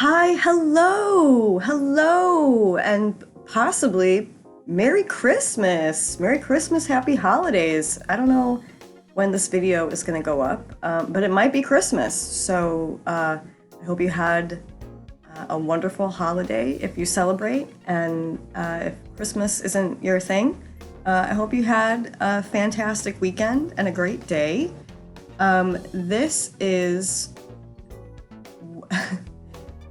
Hi, hello, and possibly Merry Christmas. Merry Christmas, Happy Holidays. I don't know when this video is going to go up, but it might be Christmas. So I hope you had a wonderful holiday if you celebrate. And if Christmas isn't your thing, I hope you had a fantastic weekend and a great day. This is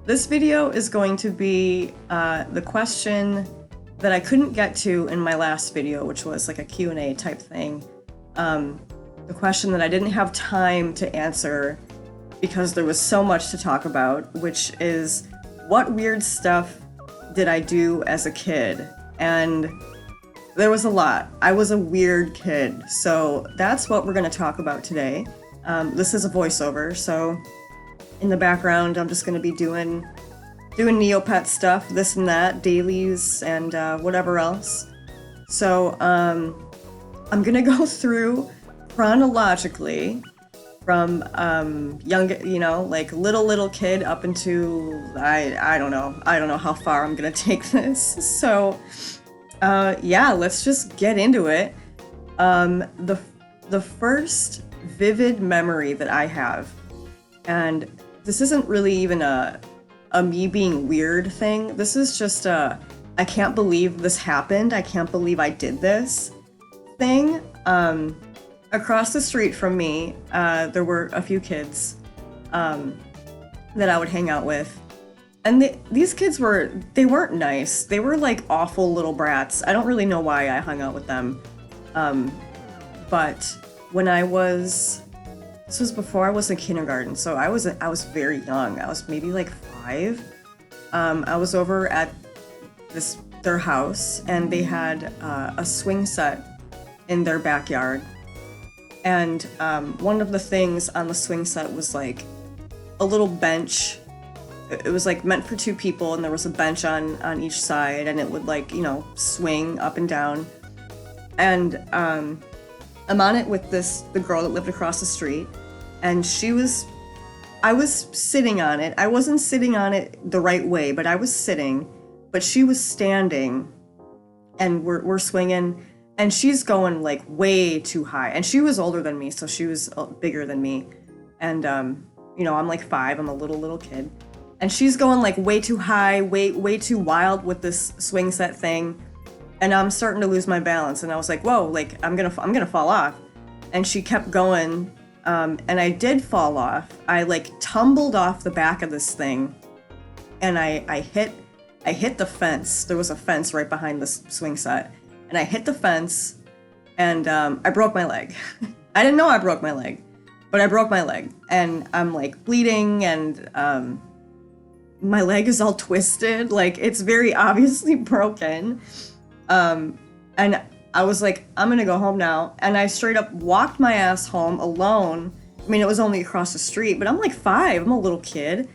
This video is going to be the question that I couldn't get to in my last video, which was like a Q&A type thing. The question that I didn't have time to answer because there was so much to talk about, which is what weird stuff did I do as a kid? And there was a lot. I was a weird kid, so that's what we're going to talk about today. This is a voiceover, so in the background, I'm just going to be doing neopet stuff, this and that, dailies, and whatever else. So I'm going to go through chronologically from like little kid up into I don't know how far I'm going to take this. So yeah, let's just get into it. The first vivid memory that I have, and this isn't really even a me being weird thing. This is just I can't believe this happened. I can't believe I did this thing. Across the street from me, there were a few kids that I would hang out with. And these kids they weren't nice. They were like awful little brats. I don't really know why I hung out with them. But when this was before I was in kindergarten, so I was very young. I was maybe like 5. I was over at their house, and they had a swing set in their backyard. And one of the things on the swing set was like a little bench. It was like meant for 2 people, and there was a bench on each side, and it would like, swing up and down. And I'm on it with the girl that lived across the street, and I was sitting on it. I wasn't sitting on it the right way, but I was sitting, but she was standing, and we're swinging, and she's going like way too high, and she was older than me, so she was bigger than me, and I'm like 5, I'm a little kid, and she's going like way too high, way too wild with this swing set thing. And I'm starting to lose my balance, and I was like, whoa, like I'm gonna fall off. And she kept going, and I did fall off. I like tumbled off the back of this thing, and I hit the fence. There was a fence right behind this swing set, and I hit the fence, and I broke my leg. I didn't know I broke my leg, but I broke my leg, and I'm like bleeding, and my leg is all twisted, like it's very obviously broken. And I was like, I'm gonna go home now. And I straight up walked my ass home alone. I mean, it was only across the street, but I'm like 5, I'm a little kid.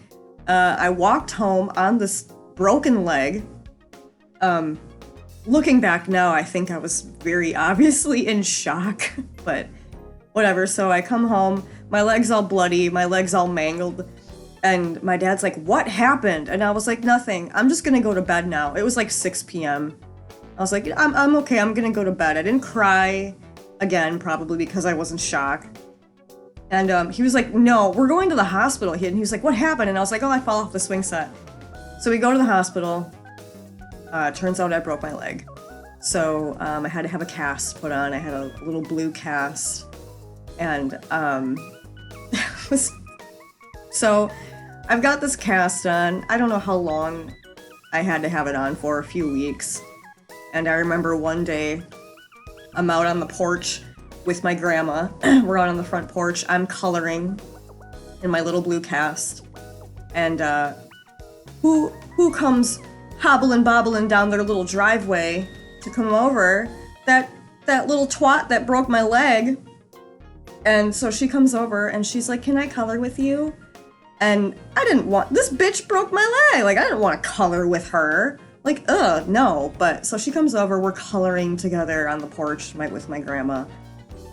I walked home on this broken leg. Looking back now, I think I was very obviously in shock, but whatever. So I come home, my leg's all bloody, my leg's all mangled. And my dad's like, what happened? And I was like, nothing. I'm just gonna go to bed now. It was like 6 p.m. I was like, I'm okay, I'm gonna go to bed. I didn't cry again, probably because I was in shock. And he was like, no, we're going to the hospital. And he was like, what happened? And I was like, oh, I fell off the swing set. So we go to the hospital. Turns out I broke my leg. So I had to have a cast put on. I had a little blue cast. And so I've got this cast on. I don't know how long I had to have it on for, a few weeks. And I remember one day, I'm out on the porch with my grandma. We're out on the front porch. I'm coloring in my little blue cast. And who comes hobbling bobbling down their little driveway to come over? That little twat that broke my leg. And so she comes over and she's like, can I color with you? And this bitch broke my leg. Like, I didn't want to color with her. Like, no. But so she comes over, we're coloring together on the porch with my grandma.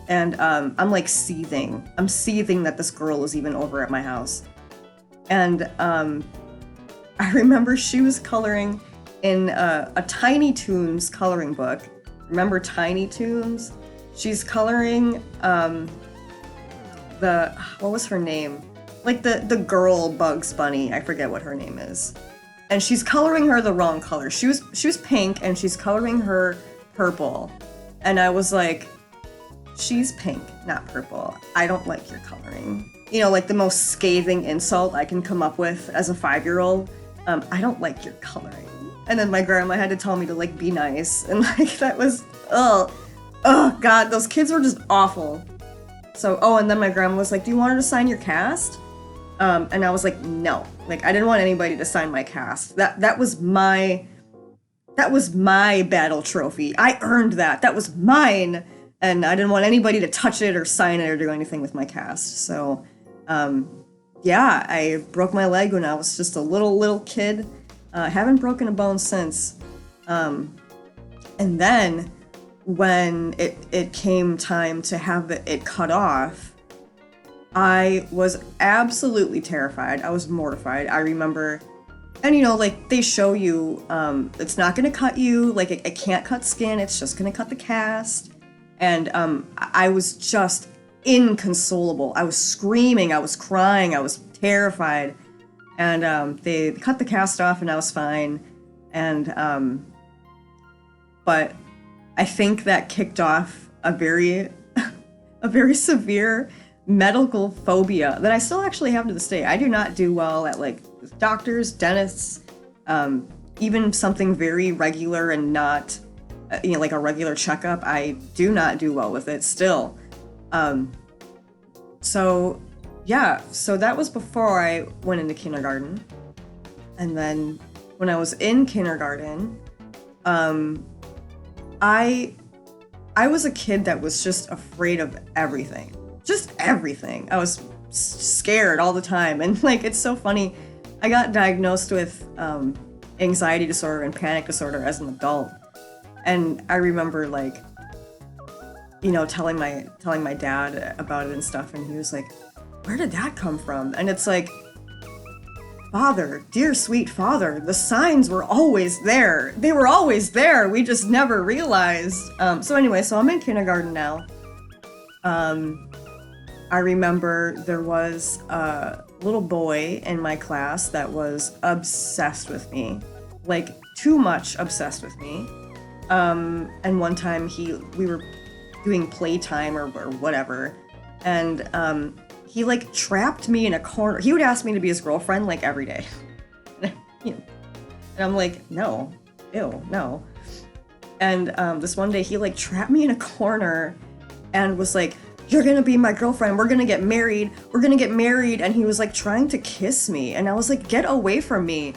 And I'm like seething. I'm seething that this girl is even over at my house. And I remember she was coloring in a Tiny Toons coloring book. Remember Tiny Toons? She's coloring what was her name? Like the girl Bugs Bunny. I forget what her name is. And she's coloring her the wrong color. She was pink and she's coloring her purple. And I was like, she's pink, not purple. I don't like your coloring. You know, like the most scathing insult I can come up with as a 5-year-old. I don't like your coloring. And then my grandma had to tell me to like be nice. And like that was, oh God, those kids were just awful. So, and then my grandma was like, do you want her to sign your cast? And I was like, no. Like, I didn't want anybody to sign my cast. That was my battle trophy. I earned that. That was mine. And I didn't want anybody to touch it or sign it or do anything with my cast. So, yeah, I broke my leg when I was just a little kid. Haven't broken a bone since. And then when it came time to have it cut off, I was absolutely terrified. I was mortified. I remember, and you know, like they show you, it's not gonna cut you, like it can't cut skin, it's just gonna cut the cast. And I was just inconsolable. I was screaming, I was crying, I was terrified. And they cut the cast off and I was fine. And but I think that kicked off a very severe medical phobia that I still actually have to this day. I do not do well at like doctors, dentists, even something very regular and not, like a regular checkup. I do not do well with it still. So that was before I went into kindergarten. And then when I was in kindergarten, I was a kid that was just afraid of everything. Just everything. I was scared all the time. And like, it's so funny. I got diagnosed with anxiety disorder and panic disorder as an adult. And I remember like, you know, telling my dad about it and stuff. And he was like, where did that come from? And it's like, Father, dear sweet Father, the signs were always there. They were always there. We just never realized. So I'm in kindergarten now. I remember there was a little boy in my class that was obsessed with me, like too much obsessed with me. And one time we were doing playtime or whatever, and he like trapped me in a corner. He would ask me to be his girlfriend like every day. And I'm like, no, ew, no. And this one day he like trapped me in a corner and was like, you're gonna be my girlfriend, we're gonna get married. And he was like trying to kiss me. And I was like, get away from me.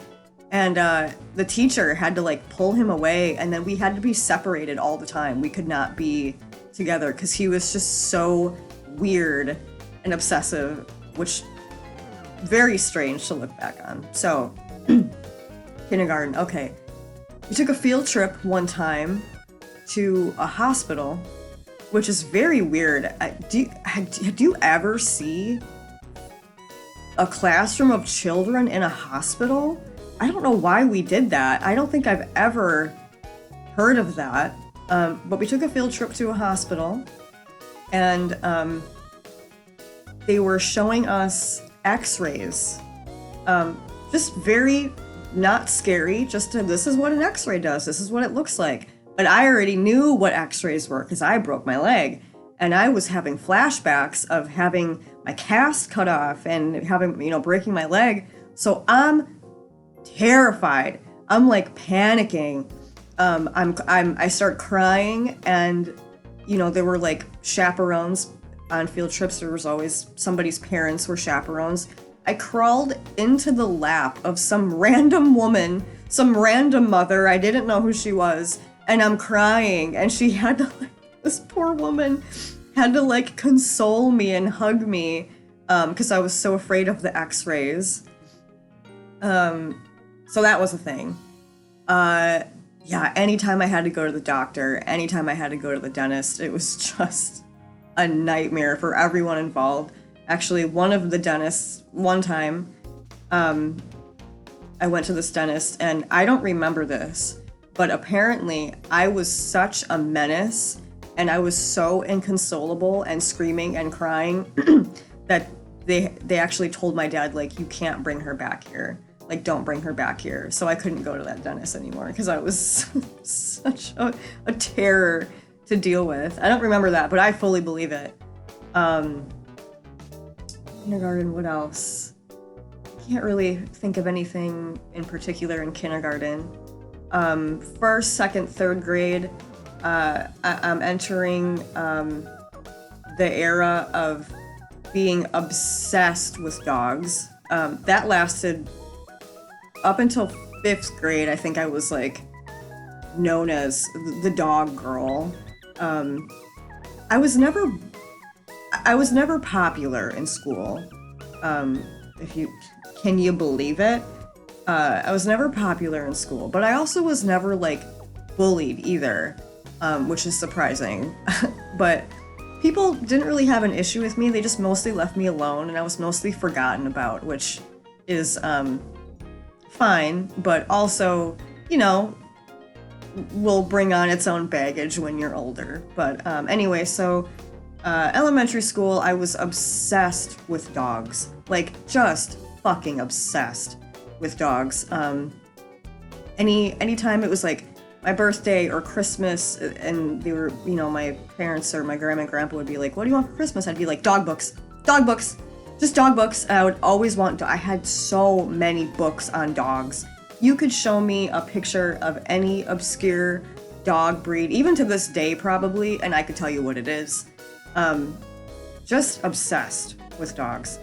And the teacher had to like pull him away, and then we had to be separated all the time. We could not be together because he was just so weird and obsessive, which very strange to look back on. So, kindergarten, okay. We took a field trip one time to a hospital, which is very weird. Do you ever see a classroom of children in a hospital? I don't know why we did that. I don't think I've ever heard of that. But we took a field trip to a hospital, and they were showing us x-rays. Just very not scary, just this is what an x-ray does, this is what it looks like. But I already knew what x-rays were because I broke my leg. And I was having flashbacks of having my cast cut off and having, breaking my leg. So I'm terrified. I'm like panicking. I start crying, and, there were like chaperones on field trips. There was always somebody's parents were chaperones. I crawled into the lap of some random woman, some random mother. I didn't know who she was. And I'm crying, and she had to, this poor woman had to, console me and hug me, because I was so afraid of the x-rays. So that was a thing. Anytime I had to go to the doctor, anytime I had to go to the dentist, it was just a nightmare for everyone involved. Actually, one of the dentists, one time, I went to this dentist, and I don't remember this, but apparently I was such a menace, and I was so inconsolable and screaming and crying that they actually told my dad, like, you can't bring her back here. Like, don't bring her back here. So I couldn't go to that dentist anymore because I was such a terror to deal with. I don't remember that, but I fully believe it. Kindergarten, what else? Can't really think of anything in particular in kindergarten. First, second, third grade, I'm entering the era of being obsessed with dogs. That lasted up until 5th grade. I think I was like known as the dog girl. I was never popular in school. Can you believe it? I was never popular in school, but I also was never like bullied either, which is surprising. But people didn't really have an issue with me. They just mostly left me alone, and I was mostly forgotten about, which is fine, but also, you know, will bring on its own baggage when you're older. But anyway, so elementary school, I was obsessed with dogs. Like, just fucking obsessed with dogs. Anytime it was like my birthday or Christmas, and they were, you know, my parents or my grandma and grandpa would be like, what do you want for Christmas? I'd be like, dog books, just dog books. And I would always want I had so many books on dogs. You could show me a picture of any obscure dog breed, even to this day probably, and I could tell you what it is. Just obsessed with dogs.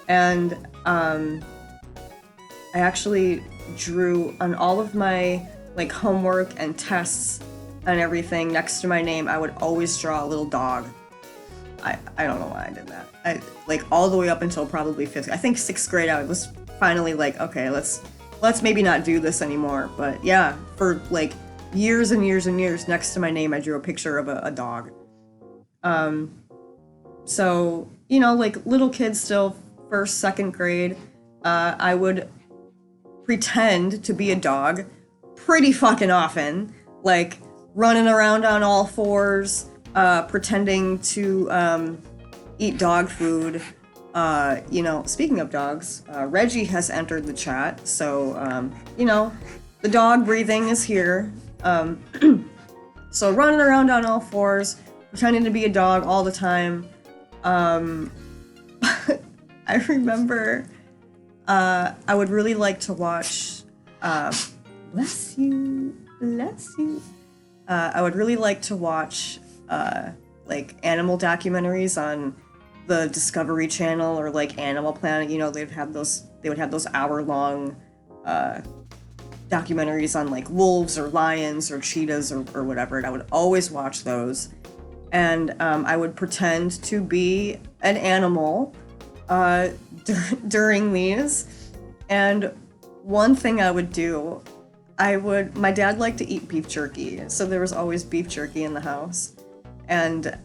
And I actually drew on all of my like homework and tests and everything next to my name. I would always draw a little dog. I don't know why I did that. I like all the way up until probably 5th. I think 6th grade I was finally like, okay, let's maybe not do this anymore. But yeah, for like years and years and years, next to my name I drew a picture of a dog. So, you know, like little kids still, 1st, 2nd grade, I would pretend to be a dog pretty fucking often, like running around on all fours, pretending to eat dog food. You know, speaking of dogs, Reggie has entered the chat, so you know, the dog breathing is here. So running around on all fours, pretending to be a dog all the time. I remember I would really like to watch bless you. I would really like to watch like animal documentaries on the Discovery Channel or like Animal Planet. You know, they would have those hour-long documentaries on like wolves or lions or cheetahs or whatever, and I would always watch those. And I would pretend to be an animal during these. And one thing I would do, my dad liked to eat beef jerky, so there was always beef jerky in the house. And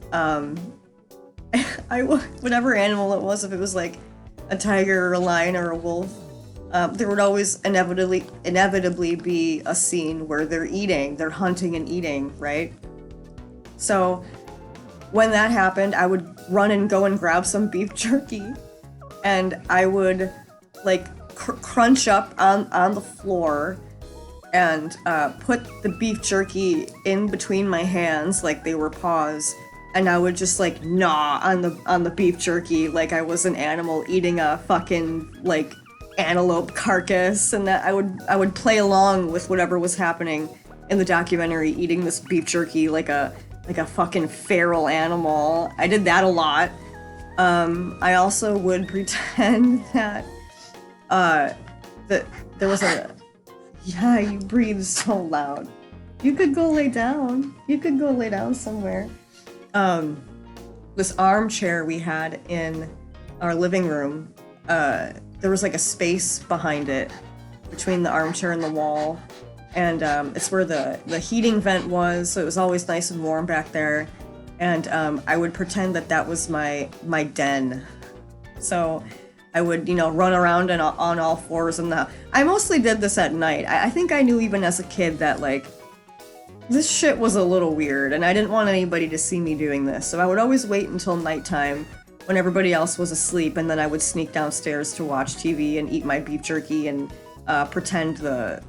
whatever animal it was, if it was like a tiger or a lion or a wolf, there would always inevitably be a scene where they're hunting and eating, right? So when that happened, I would run and go and grab some beef jerky, and I would like crunch up on the floor and put the beef jerky in between my hands like they were paws, and I would just like gnaw on the beef jerky like I was an animal eating a fucking like antelope carcass, and that I would play along with whatever was happening in the documentary, eating this beef jerky like a fucking feral animal. I did that a lot. I also would pretend that there was yeah, you breathe so loud. You could go lay down. Somewhere. This armchair we had in our living room, there was like a space behind it between the armchair and the wall. And it's where the heating vent was, so it was always nice and warm back there. And I would pretend that was my den. So I would, run around and on all fours in the. I mostly did this at night. I think I knew even as a kid that like this shit was a little weird, and I didn't want anybody to see me doing this. So I would always wait until nighttime when everybody else was asleep, and then I would sneak downstairs to watch TV and eat my beef jerky and pretend the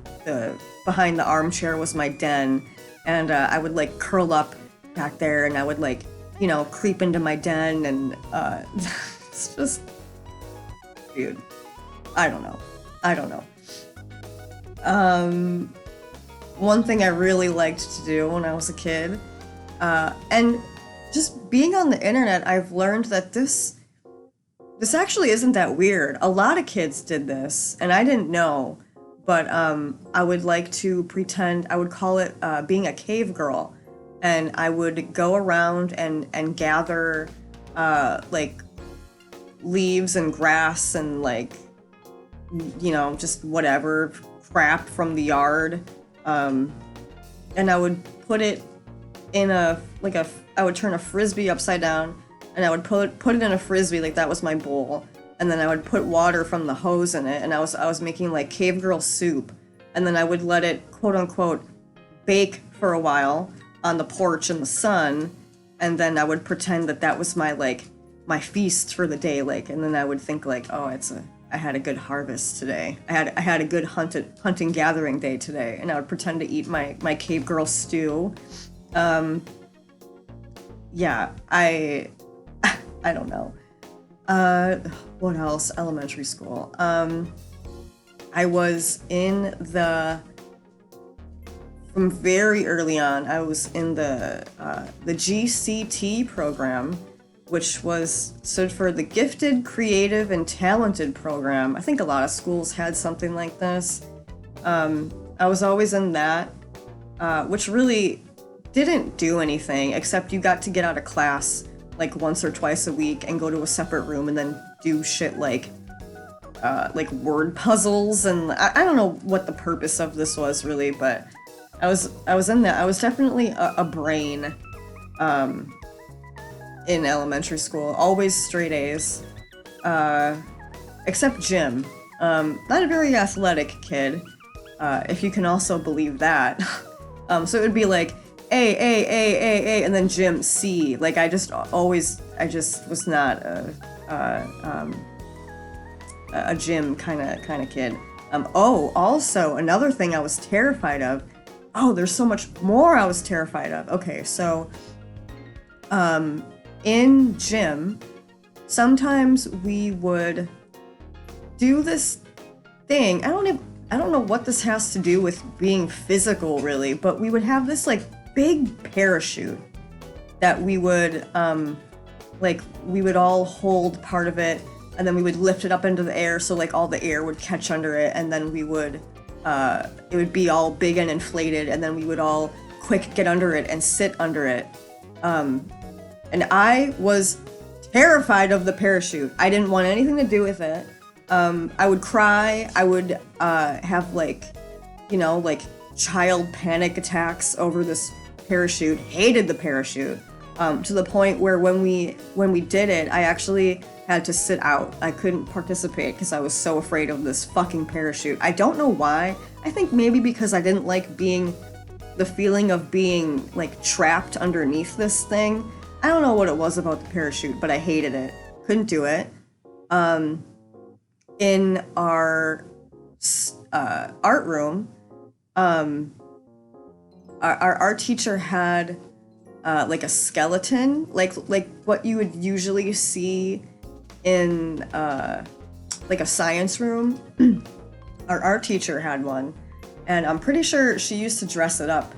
behind the armchair was my den, and I would like curl up back there, and I would like creep into my den, and it's just, dude, I don't know. One thing I really liked to do when I was a kid, and just being on the internet, I've learned that this actually isn't that weird. A lot of kids did this, and I didn't know, but I would like to pretend, I would call it being a cave girl, and I would go around and gather like leaves and grass and like, just whatever crap from the yard, and I would put it in I would turn a frisbee upside down, and I would put it in a frisbee, like that was my bowl, and then I would put water from the hose in it, and I was making like cave girl soup, and then I would let it quote unquote bake for a while on the porch in the sun, and then I would pretend that was my feast for the day, like, and then I would think like, oh, I had a good harvest today. I had a good hunting gathering day today, and I would pretend to eat my cave girl stew. Yeah, I don't know. What else? Elementary school. I was from very early on, I was in the GCT program, which stood for the Gifted, Creative, and Talented program. I think a lot of schools had something like this. I was always in that, which really didn't do anything, except you got to get out of class like once or twice a week and go to a separate room and then do shit like word puzzles, and I don't know what the purpose of this was really, but I was in that. I was definitely a brain in elementary school, always straight A's, except gym. Not a very athletic kid, if you can also believe that. So it would be like A, and then gym, C. Like I just was not a gym kind of kid. Also another thing I was terrified of. Oh, there's so much more I was terrified of. Okay, so in gym, sometimes we would do this thing. I don't know what this has to do with being physical really, but we would have this like big parachute that we would we would all hold part of it, and then we would lift it up into the air so like all the air would catch under it, and then we would it would be all big and inflated, and then we would all quick get under it and sit under it. And I was terrified of the parachute. I didn't want anything to do with it. I would cry. I would have like child panic attacks over this parachute. Hated the parachute, to the point where when we did it, I actually had to sit out. I couldn't participate because I was so afraid of this fucking parachute. I don't know why. I think maybe because I didn't like the feeling of being like trapped underneath this thing. I don't know what it was about the parachute, but I hated it. Couldn't do it. In our art room, our art teacher had like a skeleton, like what you would usually see in like a science room. Our art teacher had one, and I'm pretty sure she used to dress it up,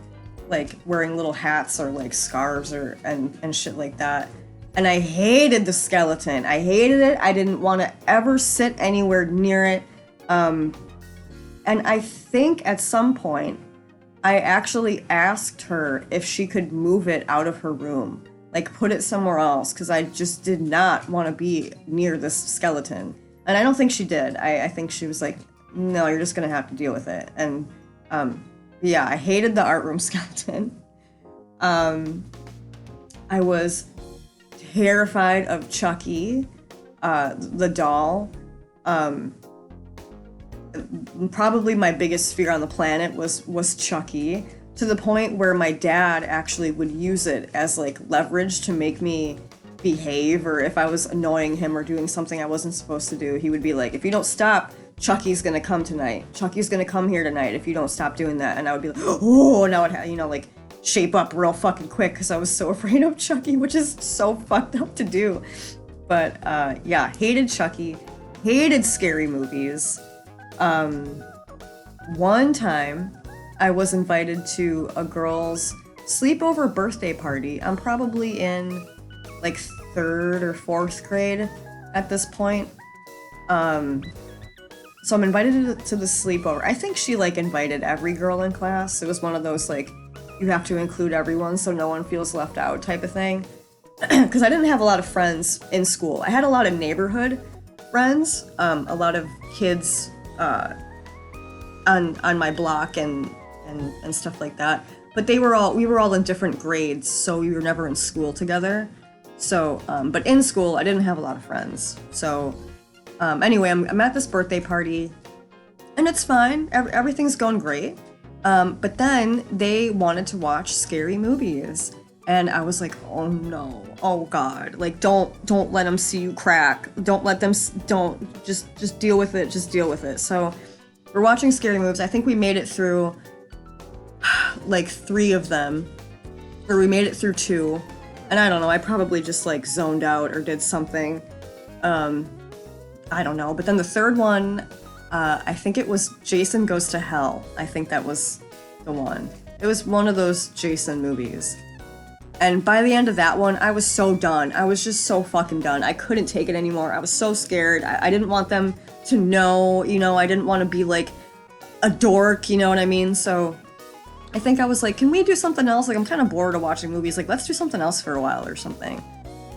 like wearing little hats or like scarves and shit like that. And I hated the skeleton. I hated it. I didn't want to ever sit anywhere near it. And I think at some point, I actually asked her if she could move it out of her room, like put it somewhere else, because I just did not want to be near this skeleton. And I don't think she did. I think she was like, no, you're just going to have to deal with it. And yeah, I hated the art room skeleton. I was terrified of Chucky, the doll. Probably my biggest fear on the planet was Chucky, to the point where my dad actually would use it as like leverage to make me behave, or if I was annoying him or doing something I wasn't supposed to do, he would be like, if you don't stop, Chucky's gonna come tonight. Chucky's gonna come here tonight if you don't stop doing that. And I would be like, oh, now it like shape up real fucking quick because I was so afraid of Chucky, which is so fucked up to do. But yeah, hated Chucky, hated scary movies. One time I was invited to a girl's sleepover birthday party. I'm probably in like 3rd or 4th grade at this point. So I'm invited to the sleepover. I think she like invited every girl in class. It was one of those like, you have to include everyone so no one feels left out type of thing. Because I didn't have a lot of friends in school. I had a lot of neighborhood friends, a lot of kids on my block and stuff like that. But we were all in different grades, so we were never in school together. So, but in school, I didn't have a lot of friends. So, anyway, I'm at this birthday party, and it's fine. Everything's going great. But then they wanted to watch scary movies, and I was like, oh no, oh god, like don't let them see you crack. Don't let them. Don't just deal with it. Just deal with it. So, we're watching scary movies. I think we made it through like 3 of them, or we made it through 2. And I don't know, I probably just like zoned out or did something. I don't know. But then the 3rd one, I think it was Jason Goes to Hell. I think that was the one. It was one of those Jason movies. And by the end of that one, I was so done. I was just so fucking done. I couldn't take it anymore. I was so scared. I didn't want them to know, I didn't want to be like a dork, you know what I mean? So I think I was like, can we do something else? Like, I'm kind of bored of watching movies. Like, let's do something else for a while or something.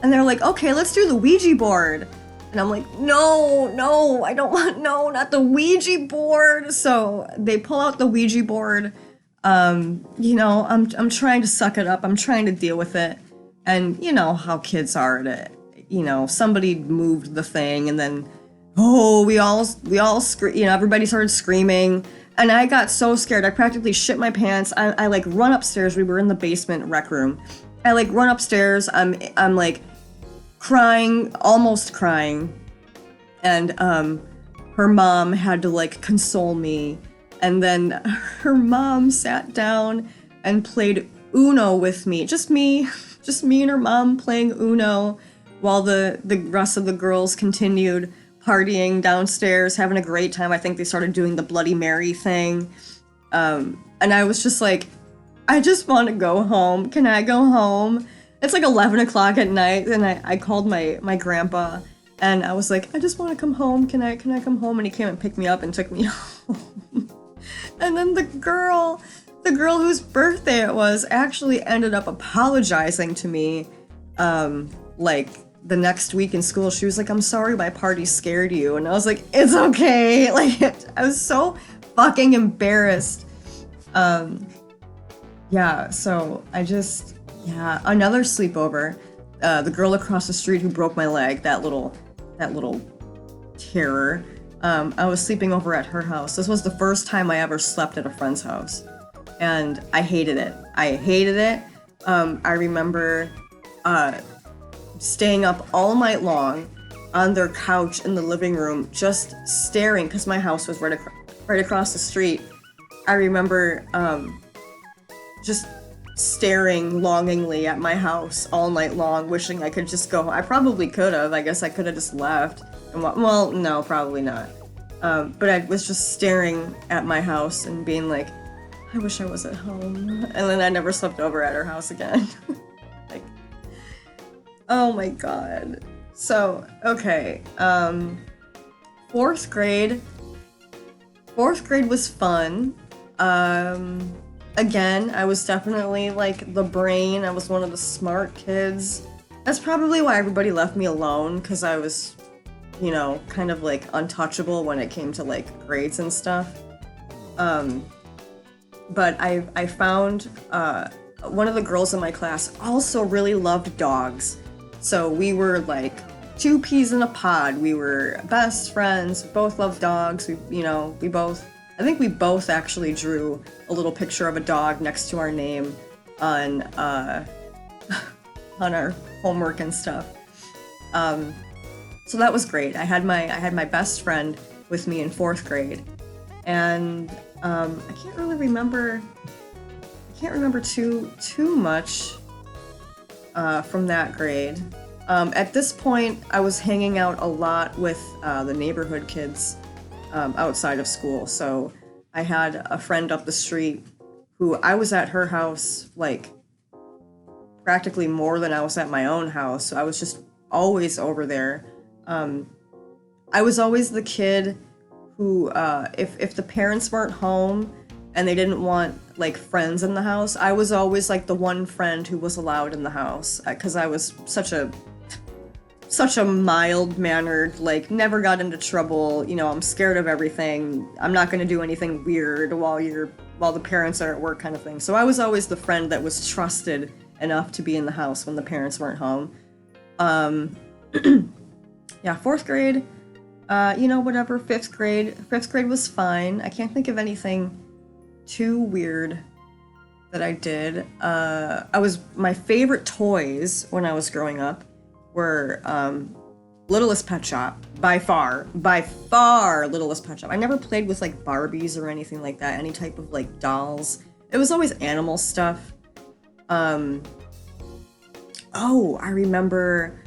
And they're like, okay, let's do the Ouija board. And I'm like, no, I don't want, no, not the Ouija board. So they pull out the Ouija board. I'm trying to suck it up. I'm trying to deal with it. And you know how kids are at it. Somebody moved the thing, and then, we all everybody started screaming. And I got so scared, I practically shit my pants. I like run upstairs. We were in the basement rec room. I like run upstairs. I'm like crying, almost crying. And her mom had to like console me. And then her mom sat down and played Uno with me. Just me and her mom playing Uno while the rest of the girls continued partying downstairs, having a great time. I think they started doing the Bloody Mary thing. And I was just like, I just want to go home. Can I go home? It's like 11 o'clock at night, and I called my grandpa, and I was like, I just want to come home. Can I come home? And he came and picked me up and took me home. And then the girl whose birthday it was actually ended up apologizing to me, like the next week in school. She was like, I'm sorry my party scared you. And I was like, it's okay. Like, I was so fucking embarrassed. Yeah, so another sleepover. The girl across the street who broke my leg, that little terror. I was sleeping over at her house. This was the first time I ever slept at a friend's house. And I hated it. I remember staying up all night long on their couch in the living room, just staring, because my house was right across the street. I remember just staring longingly at my house all night long, wishing I could just go home. I probably could have. I guess I could have just left. Well, no, probably not. But I was just staring at my house and being like, I wish I was at home. And then I never slept over at her house again. Like, oh my god. So, okay. 4th grade. 4th grade was fun. Again, I was definitely like the brain. I was one of the smart kids. That's probably why everybody left me alone, because I was, kind of like untouchable when it came to like grades and stuff. But I found one of the girls in my class also really loved dogs. So we were like two peas in a pod. We were best friends, both loved dogs. I think we both actually drew a little picture of a dog next to our name on on our homework and stuff. So that was great. I had my best friend with me in 4th grade, and I can't remember too much from that grade. At this point, I was hanging out a lot with the neighborhood kids outside of school. So I had a friend up the street who I was at her house like practically more than I was at my own house. So I was just always over there. I was always the kid who, if the parents weren't home and they didn't want like friends in the house, I was always like the one friend who was allowed in the house, because I was such a mild-mannered, like, never got into trouble, I'm scared of everything, I'm not gonna do anything weird while the parents are at work kind of thing. So I was always the friend that was trusted enough to be in the house when the parents weren't home. Yeah, 4th grade, whatever, 5th grade was fine. I can't think of anything too weird that I did. My favorite toys when I was growing up were Littlest Pet Shop, by far, Littlest Pet Shop. I never played with like Barbies or anything like that, any type of like dolls. It was always animal stuff. I remember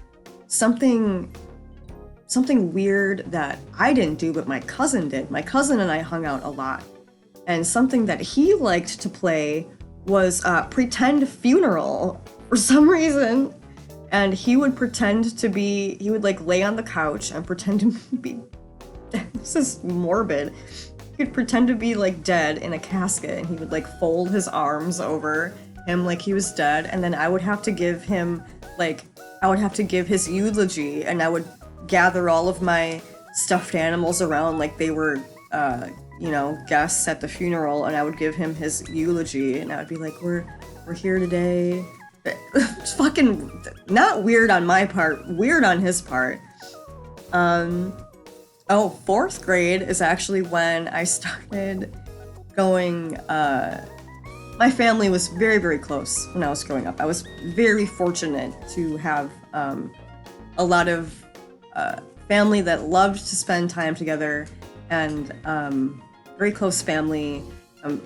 something weird that I didn't do, but my cousin did. My cousin and I hung out a lot. And something that he liked to play was pretend funeral for some reason. And he would like lay on the couch and pretend to be, this is morbid. He'd pretend to be like dead in a casket, and he would like fold his arms over him like he was dead. And then I would have to give his eulogy, and I would gather all of my stuffed animals around like they were, guests at the funeral, and I would give him his eulogy, and I would be like, we're here today. It's fucking not weird on my part, weird on his part. 4th grade is actually when I started going, my family was very, very close when I was growing up. I was very fortunate to have a lot of family that loved to spend time together, and very close family.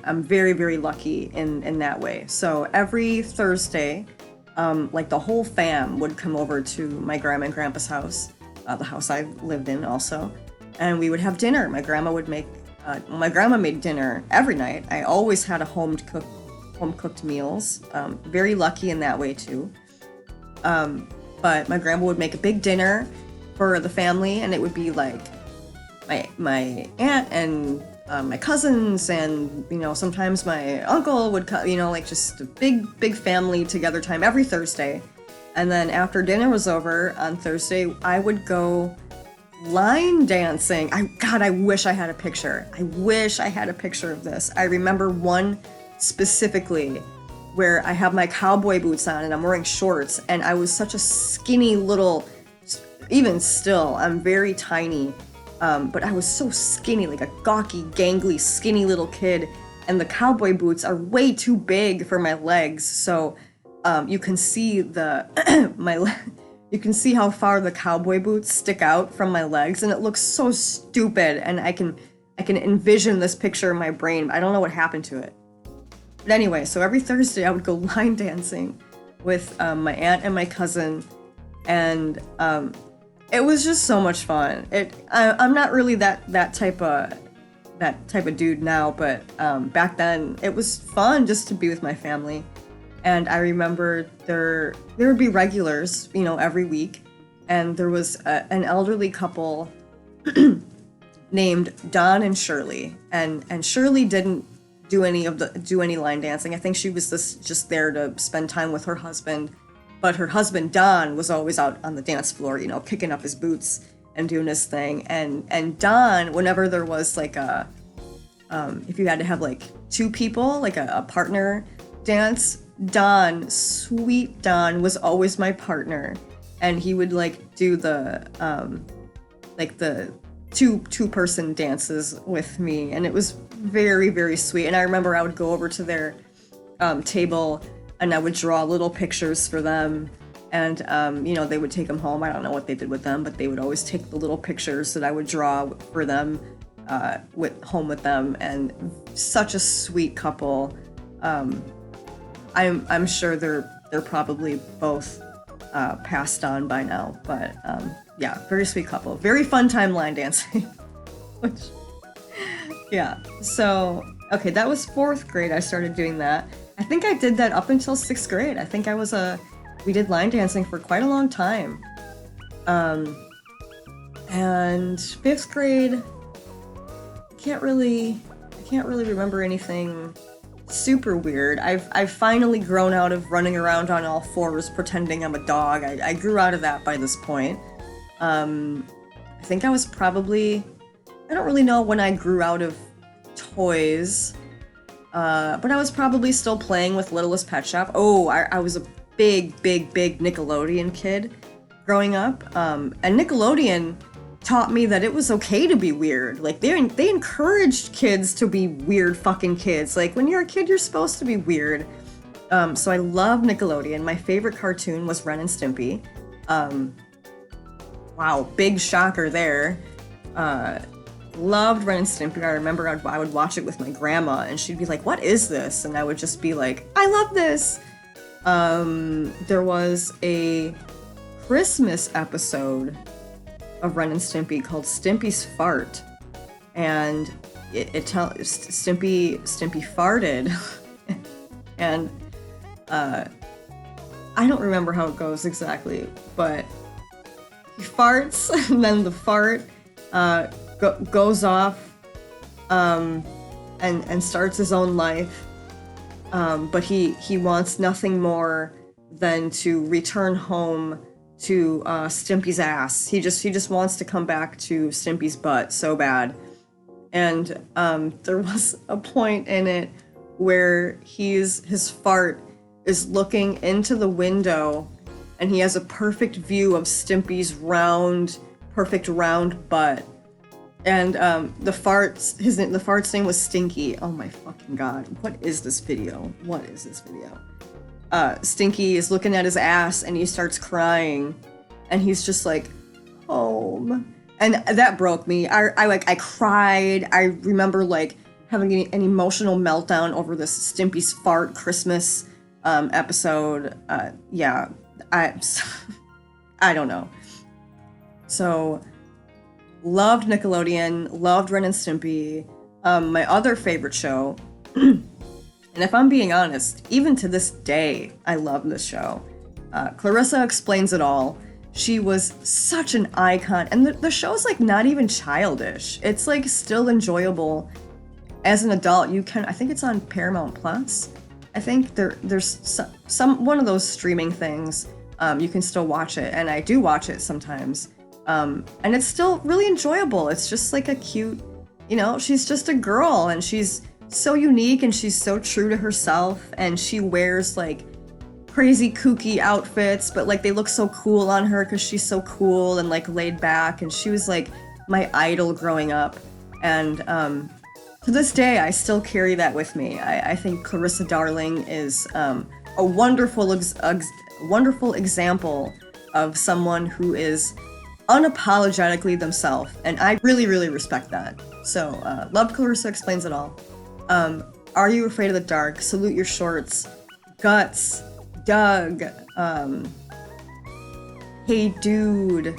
I'm very, very lucky in that way. So every Thursday, like the whole fam would come over to my grandma and grandpa's house, the house I lived in also, and we would have dinner. My grandma made dinner every night. I always had a home cooked meals. Very lucky in that way too. But my grandma would make a big dinner for the family, and it would be like my aunt and my cousins, and sometimes my uncle would come, like just a big family together time every Thursday. And then after dinner was over on Thursday, I would go line dancing. I wish I had a picture. I wish I had a picture of this. I remember one specifically where I have my cowboy boots on and I'm wearing shorts, and I was such a skinny little, even still, I'm very tiny. But I was so skinny, like a gawky, gangly, skinny little kid, and the cowboy boots are way too big for my legs. So you can see you can see how far the cowboy boots stick out from my legs, and it looks so stupid. And I can envision this picture in my brain, but I don't know what happened to it. But anyway, so every Thursday I would go line dancing with my aunt and my cousin, and it was just so much fun. I'm not really that type of dude now, but back then it was fun just to be with my family. And I remember there would be regulars, every week, and there was an elderly couple named Don and Shirley, and Shirley didn't do any line dancing. I think she was just there to spend time with her husband. But her husband, Don, was always out on the dance floor, kicking up his boots and doing his thing. And Don, whenever there was like if you had to have like two people, like a partner dance, sweet Don was always my partner. and he would like do the two-person dances with me, and it was very, very sweet. And I remember I would go over to their table and I would draw little pictures for them, and they would take them home. I don't know what they did with them, but they would always take the little pictures that I would draw for them home with them. And such a sweet couple. I'm sure they're probably both passed on by now, but yeah, very sweet couple. Very fun time line dancing. Which, yeah. So, okay, that was 4th grade. I started doing that. I think I did that up until 6th grade. I think we did line dancing for quite a long time. And 5th grade, I can't really remember anything super weird. I've finally grown out of running around on all fours pretending I'm a dog. I grew out of that by this point. I think I was probably, I don't really know when I grew out of toys, but I was probably still playing with Littlest Pet Shop. Oh, I was a big Nickelodeon kid growing up, and Nickelodeon taught me that it was okay to be weird. Like, they encouraged kids to be weird fucking kids. Like, when you're a kid, you're supposed to be weird. So I love Nickelodeon. My favorite cartoon was Ren and Stimpy. Wow, big shocker there. Loved Ren and Stimpy. I remember I would watch it with my grandma, and she'd be like, "What is this?" And I would just be like, "I love this." There was a Christmas episode of Ren and Stimpy called Stimpy's Fart, and Stimpy farted, and I don't remember how it goes exactly, but he farts, and then the fart goes off and starts his own life, but he wants nothing more than to return home to Stimpy's ass. He just wants to come back to Stimpy's butt so bad. And there was a point in it where his fart is looking into the window, and he has a perfect view of Stimpy's perfect round butt. And the fart's name was Stinky. Oh my fucking god! What is this video? Stinky is looking at his ass, and he starts crying, and he's just like, home. And that broke me. I cried. I remember like having an emotional meltdown over this Stimpy's Fart Christmas episode. Yeah, I don't know. So, loved Nickelodeon, loved Ren and Stimpy. My other favorite show, and if I'm being honest, even to this day, I love this show. Clarissa Explains It All. She was such an icon, and the show's like not even childish. It's like still enjoyable as an adult. I think it's on Paramount Plus. I think there's one of those streaming things. You can still watch it, and I do watch it sometimes. And it's still really enjoyable. It's just like a cute, she's just a girl, and she's so unique, and she's so true to herself, and she wears like crazy kooky outfits, but like they look so cool on her because she's so cool and like laid back, and she was like my idol growing up. And to this day, I still carry that with me. I think Clarissa Darling is a wonderful example of someone who is unapologetically themselves, and I really, really respect that. So, love Clarissa Explains It All. Are You Afraid of the Dark? Salute Your Shorts, Guts, Doug, Hey Dude,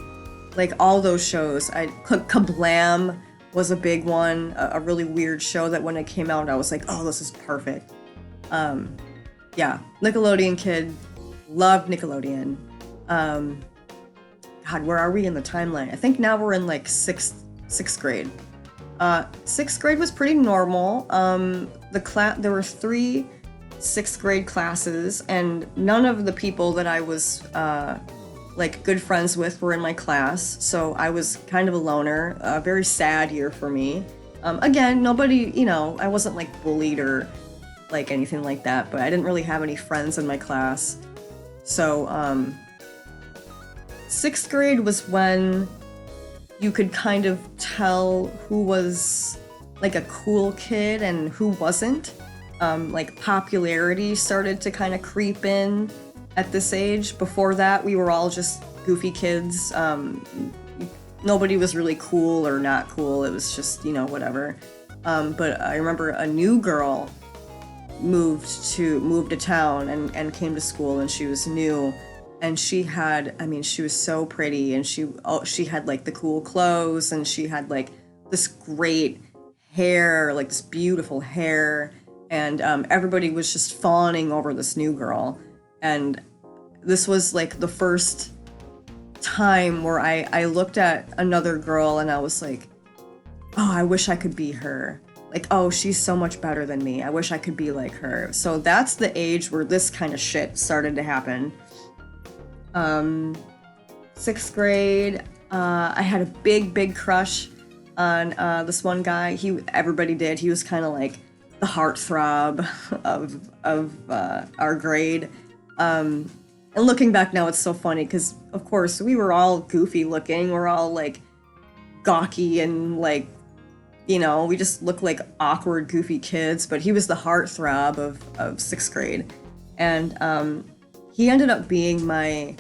like all those shows. Kablam was a big one, a really weird show that when it came out, I was like, oh, this is perfect. Yeah, Nickelodeon kid, loved Nickelodeon. God, where are we in the timeline? I think now we're in like sixth grade. 6th grade was pretty normal. There were 3 6th grade classes, and none of the people that I was like good friends with were in my class, so I was kind of a loner. A very sad year for me. Again, nobody, I wasn't like bullied or like anything like that, but I didn't really have any friends in my class. So 6th grade was when you could kind of tell who was like a cool kid and who wasn't. Like popularity started to kind of creep in at this age. Before that, we were all just goofy kids. Nobody was really cool or not cool. It was just, whatever. But I remember a new girl moved to town and came to school, and she was new. And she was so pretty, and she had like the cool clothes, and she had like this great hair, like this beautiful hair, and everybody was just fawning over this new girl. And this was like the first time where I looked at another girl and I was like, oh, I wish I could be her. Like, oh, she's so much better than me. I wish I could be like her. So that's the age where this kind of shit started to happen. 6th grade, I had a big crush on this one guy. Everybody did. He was kind of like the heartthrob of our grade. And looking back now, it's so funny because, of course, we were all goofy looking. We're all like gawky and like, we just looked like awkward, goofy kids. But he was the heartthrob of 6th grade, and he ended up being my.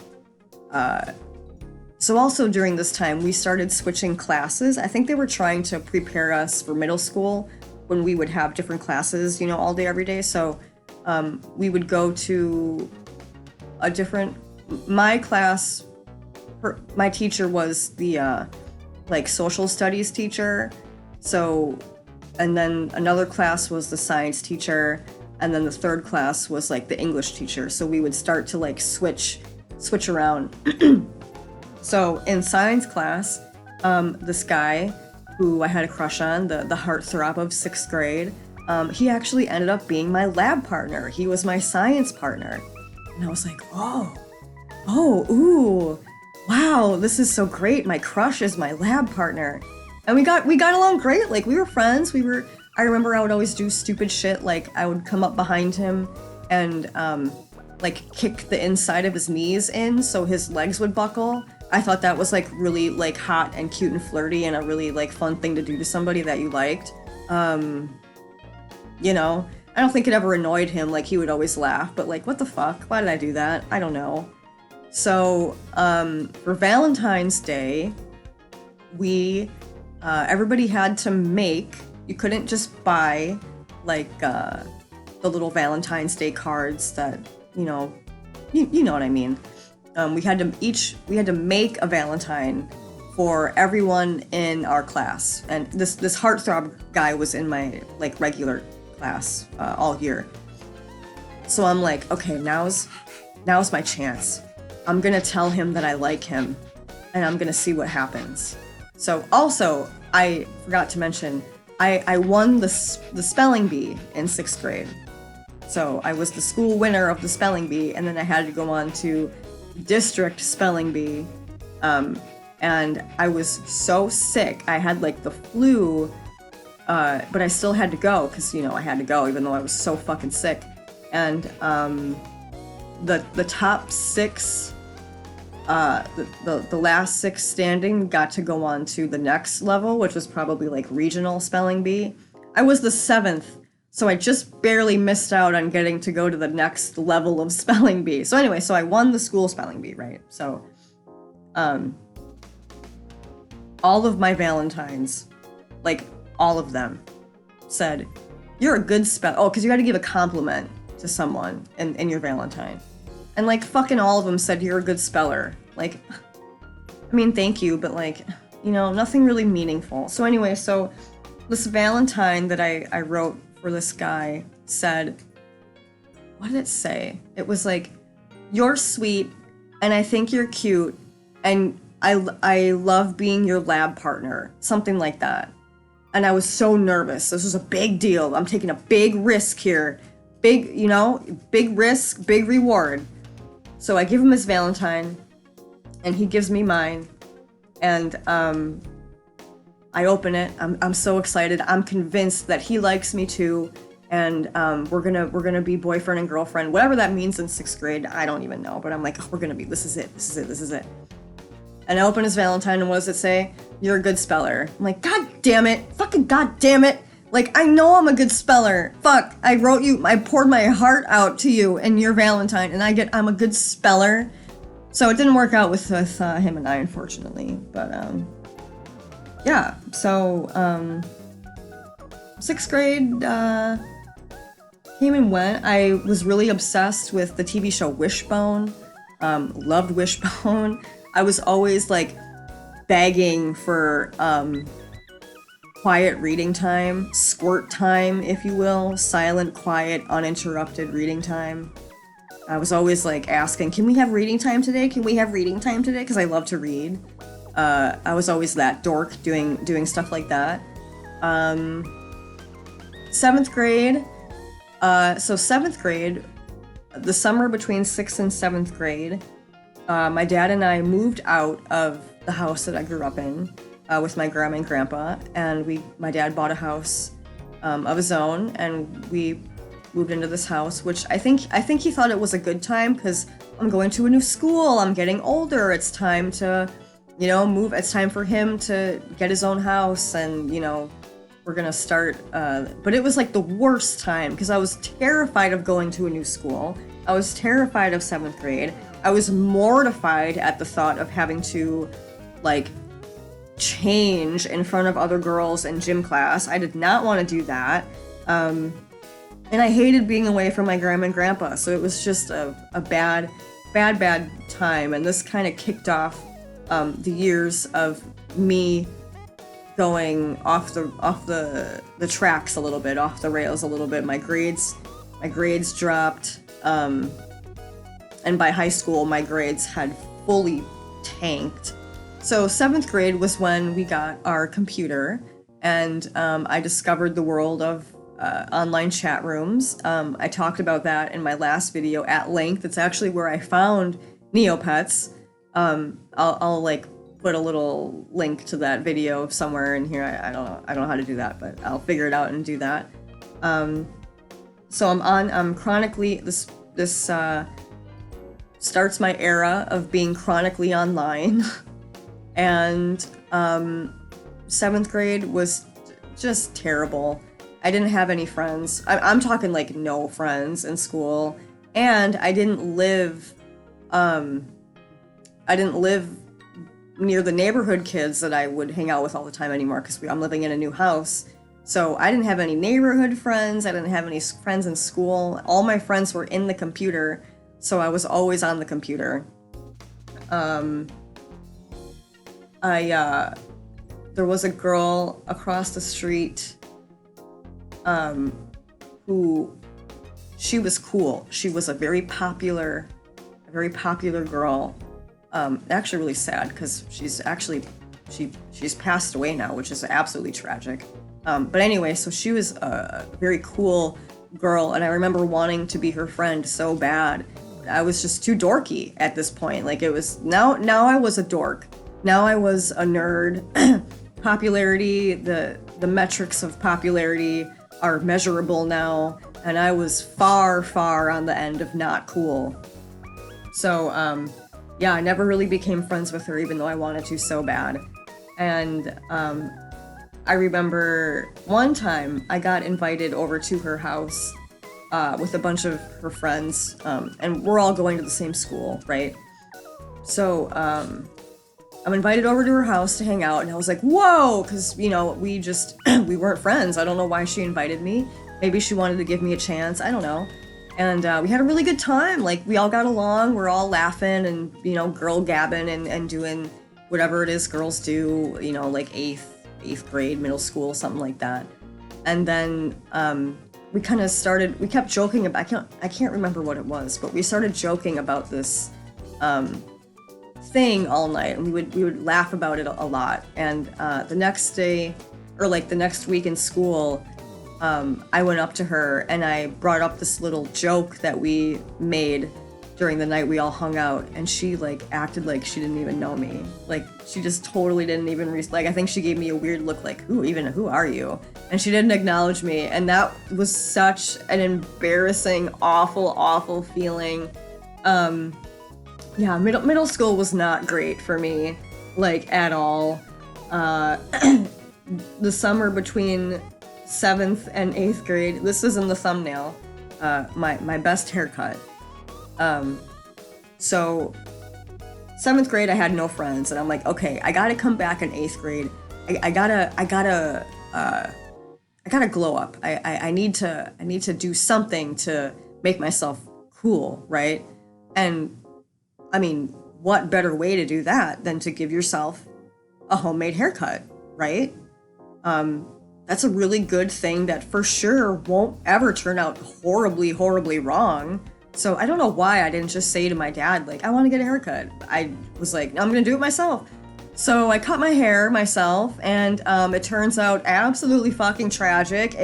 So also during this time, we started switching classes. I think they were trying to prepare us for middle school when we would have different classes, all day, every day. So we would go to my class, my teacher was the like social studies teacher. So, and then another class was the science teacher. And then the third class was like the English teacher. So we would start to like switch around. So in science class, this guy who I had a crush on, the heartthrob of 6th grade, he actually ended up being my lab partner. He was my science partner. And I was like, ooh, wow, this is so great. My crush is my lab partner. And we got along great. Like, we were friends. I remember I would always do stupid shit. Like, I would come up behind him and like kick the inside of his knees in so his legs would buckle. I thought that was like really like hot and cute and flirty and a really like fun thing to do to somebody that you liked. I don't think it ever annoyed him. Like, he would always laugh, but like, what the fuck? Why did I do that? I don't know. So for Valentine's Day, everybody had to make. You couldn't just buy like the little Valentine's Day cards that you know what I mean. We had to make a Valentine for everyone in our class, and this heartthrob guy was in my like regular class all year. So I'm like, okay, now's my chance. I'm gonna tell him that I like him, and I'm gonna see what happens. So also, I forgot to mention, I won the spelling bee in 6th grade. So I was the school winner of the spelling bee, and then I had to go on to district spelling bee. And I was so sick. I had like the flu, but I still had to go because, I had to go even though I was so fucking sick. And the top 6, the last 6 standing got to go on to the next level, which was probably like regional spelling bee. I was the 7th, so I just barely missed out on getting to go to the next level of spelling bee. So anyway, so I won the school spelling bee, right? So, all of my Valentines, like all of them, said, "You're a good because you had to give a compliment to someone in your Valentine. And like fucking all of them said, "You're a good speller." Like, I mean, thank you, but like, nothing really meaningful. So anyway, so this Valentine that I wrote for this guy said, what did it say? It was like, "You're sweet, and I think you're cute, and I love being your lab partner." Something like that. And I was so nervous. This was a big deal. I'm taking a big risk here. Big risk, big reward. So I give him his Valentine, and he gives me mine. And I open it. I'm so excited. I'm convinced that he likes me too, and we're gonna be boyfriend and girlfriend, whatever that means in 6th grade. I don't even know, but I'm like, oh, we're gonna be. This is it. And I open his Valentine, and what does it say? You're a good speller. I'm like, God damn it. Fucking God damn it. Like, I know I'm a good speller. Fuck. I poured my heart out to you in your Valentine, and I'm a good speller. So it didn't work out with him and I, unfortunately. But, yeah. So, 6th grade, came and went. I was really obsessed with the TV show Wishbone. Loved Wishbone. I was always, like, begging for, quiet reading time, squirt time, if you will, silent, quiet, uninterrupted reading time. I was always like asking, can we have reading time today? Can we have reading time today? Because I love to read. I was always that dork doing stuff like that. 7th grade. So 7th grade, the summer between 6th and 7th grade, my dad and I moved out of the house that I grew up in. With my grandma and grandpa, and my dad bought a house of his own, and we moved into this house, which I think he thought it was a good time because I'm going to a new school, I'm getting older, it's time to, move, it's time for him to get his own house, and, we're gonna start, but it was like the worst time because I was terrified of going to a new school. I was terrified of 7th grade. I was mortified at the thought of having to, like, change in front of other girls in gym class. I did not want to do that. And I hated being away from my grandma and grandpa. So it was just a bad time. And this kind of kicked off the years of me going off the tracks a little bit, off the rails a little bit. My grades dropped. And by high school, my grades had fully tanked. So 7th grade was when we got our computer, and I discovered the world of online chat rooms. I talked about that in my last video at length. It's actually where I found Neopets. I'll like put a little link to that video somewhere in here. I don't know how to do that, but I'll figure it out and do that. So I'm chronically this starts my era of being chronically online. And 7th grade was just terrible. I didn't have any friends. I'm talking like no friends in school, and I didn't live near the neighborhood kids that I would hang out with all the time anymore because I'm living in a new house. So I didn't have any neighborhood friends. I didn't have any friends in school. All my friends were in the computer, so I was always on the computer. There was a girl across the street, who, she was cool. She was a very popular girl. Actually really sad because she's passed away now, which is absolutely tragic. But anyway, so she was a very cool girl, and I remember wanting to be her friend so bad. I was just too dorky at this point. Like, it was, now I was a dork. Now I was a nerd. Popularity, the metrics of popularity are measurable now, and I was far on the end of not cool. So, yeah, I never really became friends with her, even though I wanted to so bad. And I remember one time I got invited over to her house with a bunch of her friends, and we're all going to the same school, right? So, I'm invited over to her house to hang out, and I was like, whoa, because, we weren't friends. I don't know why she invited me. Maybe she wanted to give me a chance. I don't know. And we had a really good time. Like, we all got along. We're all laughing and, girl gabbing and doing whatever it is girls do, like eighth grade, middle school, something like that. And then we kept joking about, I can't remember what it was, but we started joking about this thing all night, and we would laugh about it a lot. And the next day, or like the next week in school, I went up to her and I brought up this little joke that we made during the night we all hung out, and she like acted like she didn't even know me. Like, she just totally didn't even I think she gave me a weird look like, who are you? And she didn't acknowledge me, and that was such an embarrassing, awful feeling. Yeah, middle school was not great for me. like at all. The summer between 7th and 8th grade, this is in the thumbnail, my best haircut. So 7th grade, I had no friends, and I'm like, okay, I gotta come back in 8th grade. I gotta glow up. I need to do something to make myself cool, right? And I mean, what better way to do that than to give yourself a homemade haircut, right? That's a really good thing that for sure won't ever turn out horribly, horribly wrong. So I don't know why I didn't just say to my dad, like, I want to get a haircut. I was like, I'm gonna do it myself. So I cut my hair myself, and it turns out absolutely fucking tragic.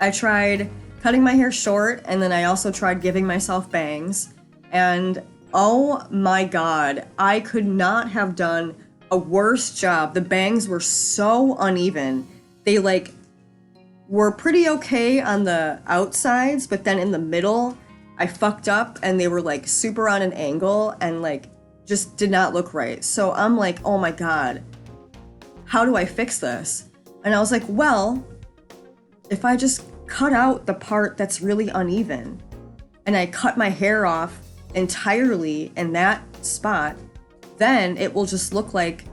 I tried cutting my hair short, and then I also tried giving myself bangs. And oh my god, I could not have done a worse job. The bangs were so uneven. They like were pretty okay on the outsides, but then in the middle, I fucked up and they were like super on an angle and like just did not look right. So I'm like, oh my god, how do I fix this? And I was like, well, if I just cut out the part that's really uneven and I cut my hair off entirely in that spot, then it will just look like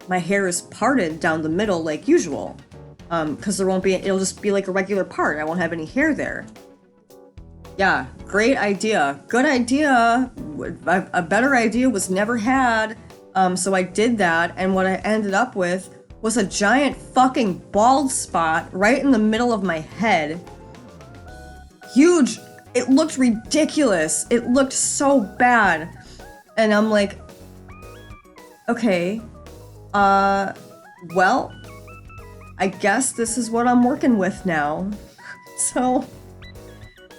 my hair is parted down the middle like usual. Because it'll just be like a regular part. I won't have any hair there. Yeah, great idea. Good idea. A better idea was never had. So I did that, and what I ended up with was a giant fucking bald spot right in the middle of my head. Huge. It looked ridiculous. It looked so bad. And I'm like, okay, well, I guess this is what I'm working with now. So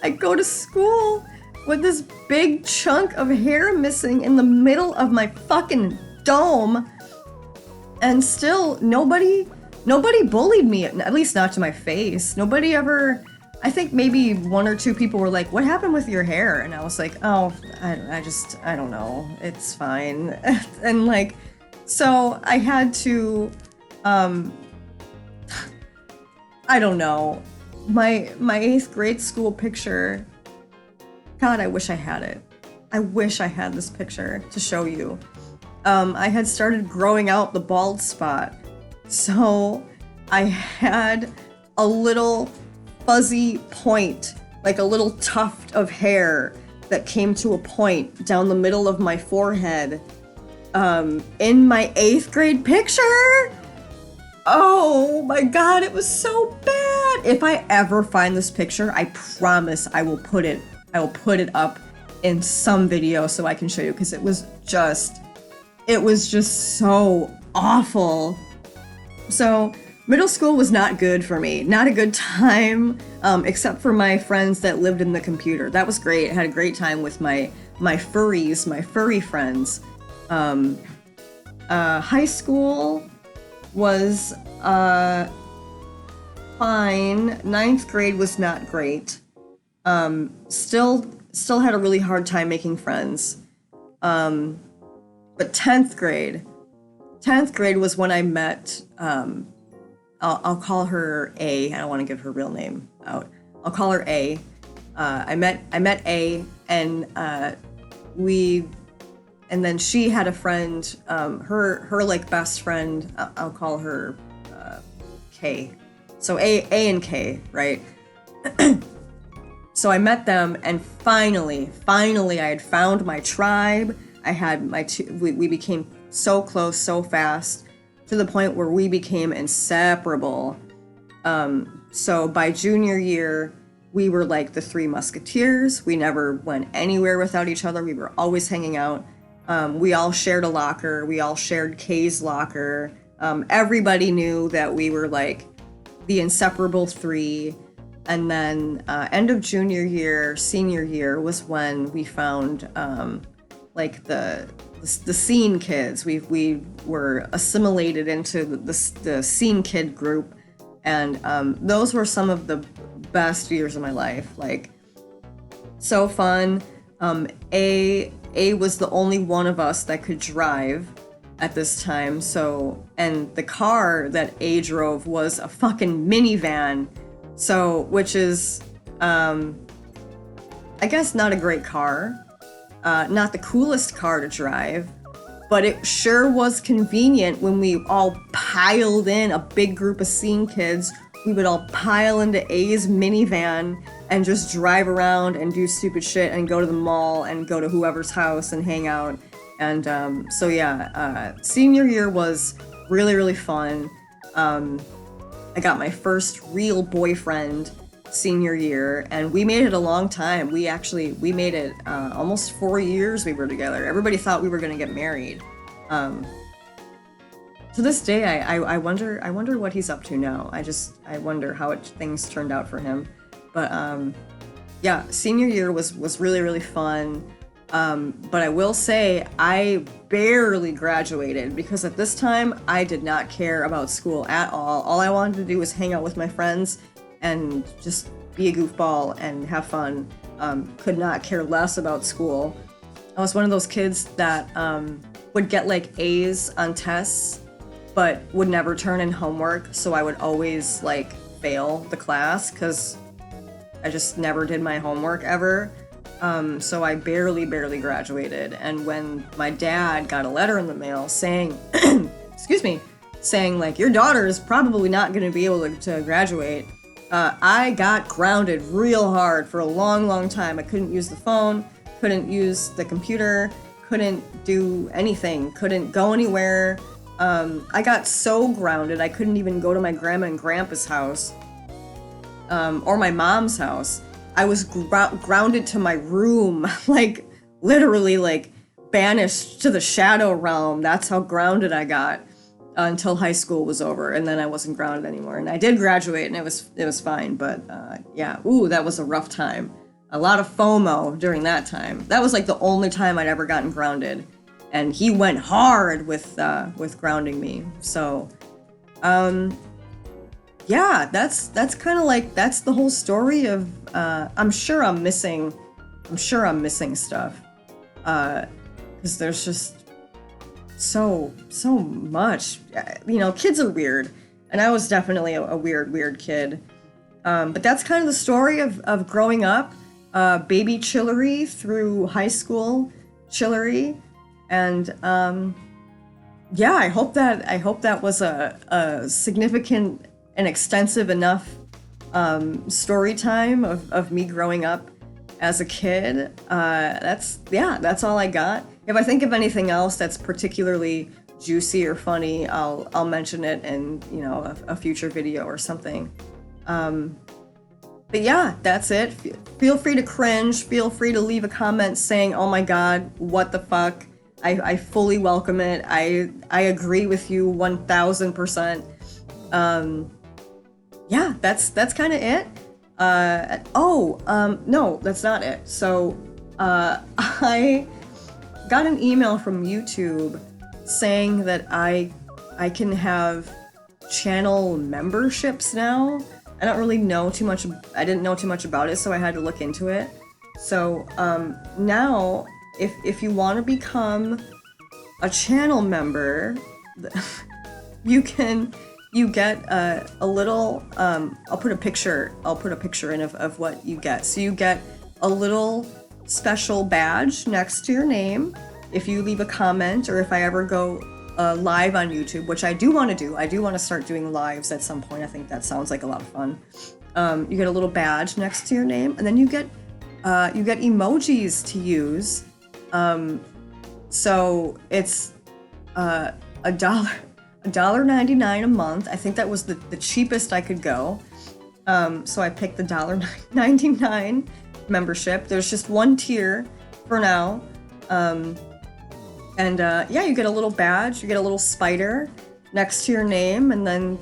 I go to school with this big chunk of hair missing in the middle of my fucking dome, and still nobody bullied me, at least not to my face. Nobody ever. I think maybe one or two people were like, what happened with your hair? And I was like, oh, I don't know, it's fine. And like, so I had to, I don't know. My 8th grade school picture, God, I wish I had it. I wish I had this picture to show you. I had started growing out the bald spot. So I had a little fuzzy point, like a little tuft of hair that came to a point down the middle of my forehead, in my 8th grade picture. Oh my god, it was so bad. If I ever find this picture, I promise I will put it up in some video so I can show you, because it was just so awful. So middle school was not good for me. Not a good time, except for my friends that lived in the computer. That was great. I had a great time with my furries, my furry friends. High school was fine. 9th grade was not great. Still had a really hard time making friends. But 10th grade was when I met, I'll call her A. I don't want to give her real name out. I'll call her A. I met A, and and then she had a friend, her like best friend, I'll call her K. So A and K, right? So I met them, and finally I had found my tribe. I had we became so close so fast, to the point where we became inseparable. So by junior year, we were like the Three Musketeers. We never went anywhere without each other. We were always hanging out. We all shared a locker. We all shared Kay's locker. Everybody knew that we were like the inseparable three. And then end of junior year, senior year was when we found like the scene kids. We were assimilated into the scene kid group, and those were some of the best years of my life. Like, so fun. A was the only one of us that could drive, at this time. So, and the car that A drove was a fucking minivan. So, which is, I guess not a great car, not the coolest car to drive, but it sure was convenient when we all piled in, a big group of scene kids. We would all pile into A's minivan and just drive around and do stupid shit and go to the mall and go to whoever's house and hang out. And so yeah, senior year was really, really fun. I got my first real boyfriend senior year, and we made it a long time. We made it almost 4 years we were together. Everybody thought we were going to get married. To this day, I wonder what he's up to now. I wonder how things turned out for him. But yeah, senior year was really, really fun. But I will say I barely graduated because at this time I did not care about school at all. All I wanted to do was hang out with my friends and just be a goofball and have fun. Could not care less about school. I was one of those kids that would get like A's on tests, but would never turn in homework. So I would always like fail the class because I just never did my homework ever. So I barely graduated. And when my dad got a letter in the mail saying, excuse me, saying like, your daughter is probably not going to be able to graduate, I got grounded real hard for a long, long time. I couldn't use the phone, couldn't use the computer, couldn't do anything, couldn't go anywhere. I got so grounded, I couldn't even go to my grandma and grandpa's house, or my mom's house. I was grounded to my room, like literally like banished to the shadow realm. That's how grounded I got until high school was over, and then I wasn't grounded anymore. And I did graduate, and it was fine. But yeah, that was a rough time. A lot of FOMO during that time. That was like the only time I'd ever gotten grounded, and he went hard with grounding me. So, yeah, that's kind of like, that's the whole story of, I'm sure I'm missing stuff, because there's just so much, kids are weird, and I was definitely a weird kid, but that's kind of the story of growing up, baby Chillery through high school Chillery, and, yeah, I hope that was a significant and extensive enough story time of me growing up as a kid. That's all I got. If I think of anything else that's particularly juicy or funny, I'll mention it in a future video or something. But yeah, that's it. Feel free to cringe. Feel free to leave a comment saying, "Oh my God, what the fuck?" I fully welcome it. I agree with you 1000%. Yeah, that's kind of it. No, that's not it. So, I got an email from YouTube saying that I can have channel memberships now. I didn't know too much about it, so I had to look into it. So, now, if you want to become a channel member, you get a little, I'll put a picture in of what you get. So you get a little special badge next to your name if you leave a comment, or if I ever go live on YouTube, which I do want to do. I do want to start doing lives at some point. I think that sounds like a lot of fun. You get a little badge next to your name, and then you get emojis to use. So it's $1.99 a month. I think that was the cheapest I could go. So I picked the $1.99 membership. There's just one tier for now. Yeah, you get a little badge, you get a little spider next to your name, and then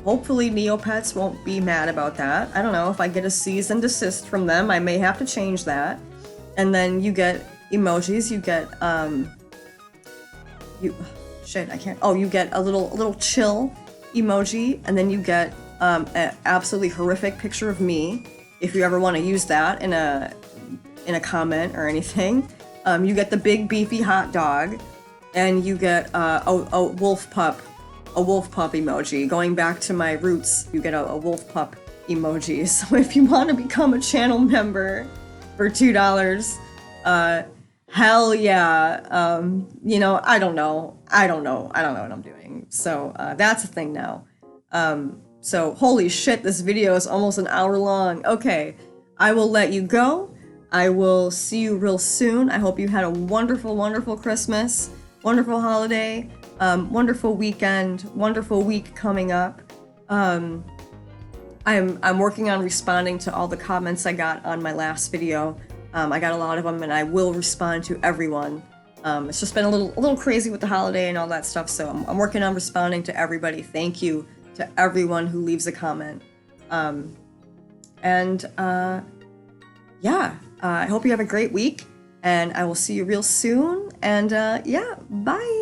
hopefully Neopets won't be mad about that. I don't know, if I get a cease and desist from them, I may have to change that. And then you get emojis, you get you get a little chill emoji, and then you get an absolutely horrific picture of me, if you ever want to use that in a comment or anything. You get the big beefy hot dog, and you get a wolf pup emoji. Going back to my roots, you get a wolf pup emoji. So if you want to become a channel member for $2, hell yeah. You know, I don't know what I'm doing. So that's a thing now. So holy shit, this video is almost an hour long. Okay, I will let you go. I will see you real soon. I hope you had a wonderful, wonderful Christmas, wonderful holiday, wonderful weekend, wonderful week coming up. I'm working on responding to all the comments I got on my last video. I got a lot of them, and I will respond to everyone. It's just been a little crazy with the holiday and all that stuff, so I'm working on responding to everybody. Thank you to everyone who leaves a comment. Yeah, I hope you have a great week, and I will see you real soon. And yeah, bye.